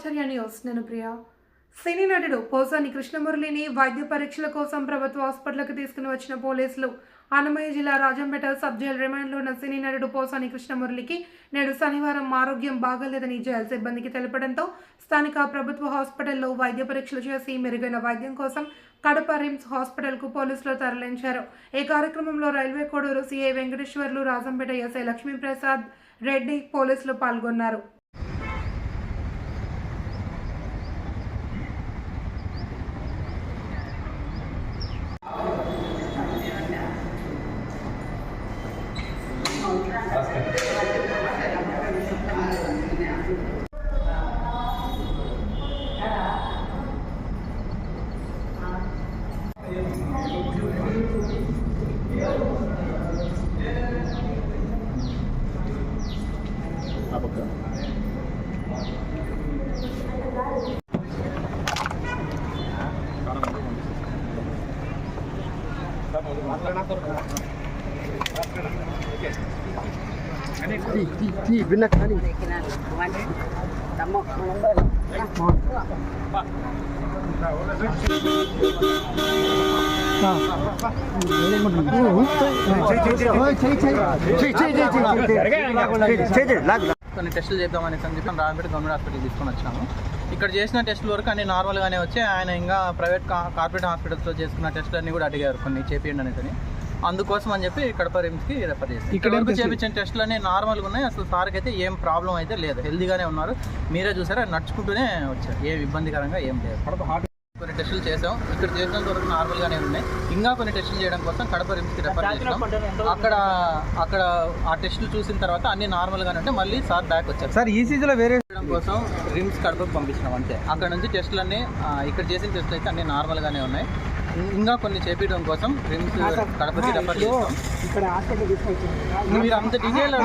ఆచార్య news నేను ప్రియా. సినీ నటుడు పోసాని కృష్ణమురళిని వైద్య పరీక్షల కోసం ప్రభుత్వ హాస్పిటల్కి తీసుకుని వచ్చిన పోలీసులు అన్నమయ్య జిల్లా రాజంపేట సబ్ జైలు రిమాండ్లో ఉన్న సినీ నటుడు పోసాని కృష్ణమురళికి నేడు శనివారం ఆరోగ్యం బాగాలేదని జైలు సిబ్బందికి తెలపడంతో స్థానిక ప్రభుత్వ హాస్పిటల్లో వైద్య పరీక్షలు చేసి మెరుగైన వైద్యం కోసం కడప రిమ్స్ హాస్పిటల్కు పోలీసులు తరలించారు. ఈ కార్యక్రమంలో railway Koduru CI Venkateswarlu, Rajampet SI Lakshmi Prasad Reddy పోలీసులు పాల్గొన్నారు. बिना खानी కొన్ని టెస్టులు చేద్దామని చెప్పి రాజంపేట గవర్నమెంట్ హాస్పిటల్ తీసుకొని వచ్చాము. ఇక్కడ చేసిన టెస్టుల వరకు అన్ని నార్మల్గానే వచ్చి ఆయన ఇంకా ప్రైవేట్ కార్పొరేట్ హాస్పిటల్స్లో చేసుకున్న టెస్టులు అన్నీ కూడా అడిగారు కొన్ని చేపియండి అనేది. అందుకోసం అని చెప్పి కడప రిమ్స్కి రెఫర్ చేసి ఇక్కడ వరకు చేపించిన టెస్టులు అన్నీ నార్మల్గా ఉన్నాయి. అసలు సార్కి అయితే ఏం ప్రాబ్లం అయితే లేదు, హెల్దీగానే ఉన్నారు. మీరే చూసారా, నడుచుకుంటూనే వచ్చారు, ఏం ఇబ్బందికరంగా ఏం లేదు. కొన్ని టెస్టులు చేసాం, ఇక్కడ చేసినంత వరకు నార్మల్గానే ఉన్నాయి. ఇంకా కొన్ని టెస్టులు చేయడం కోసం కడప రిమ్స్కి రెఫర్ చేసాం. అక్కడ ఆ టెస్టులు చూసిన తర్వాత అన్ని నార్మల్గానే ఉంటే మళ్ళీ సార్ బ్యాక్ వచ్చారు. సార్ ఈసీజీలో వేరే కోసం రిమ్స్ కడపకు పంపించినాం అంతే. అక్కడ నుంచి టెస్టులు అన్నీ ఇక్కడ చేసిన టెస్టులు అయితే అన్ని నార్మల్గానే ఉన్నాయి. ఇంకా కొన్ని చేపించడం కోసం రిమ్స్ కడపకి రెఫర్ చేస్తాం. మీరు అంత డీటెయిల్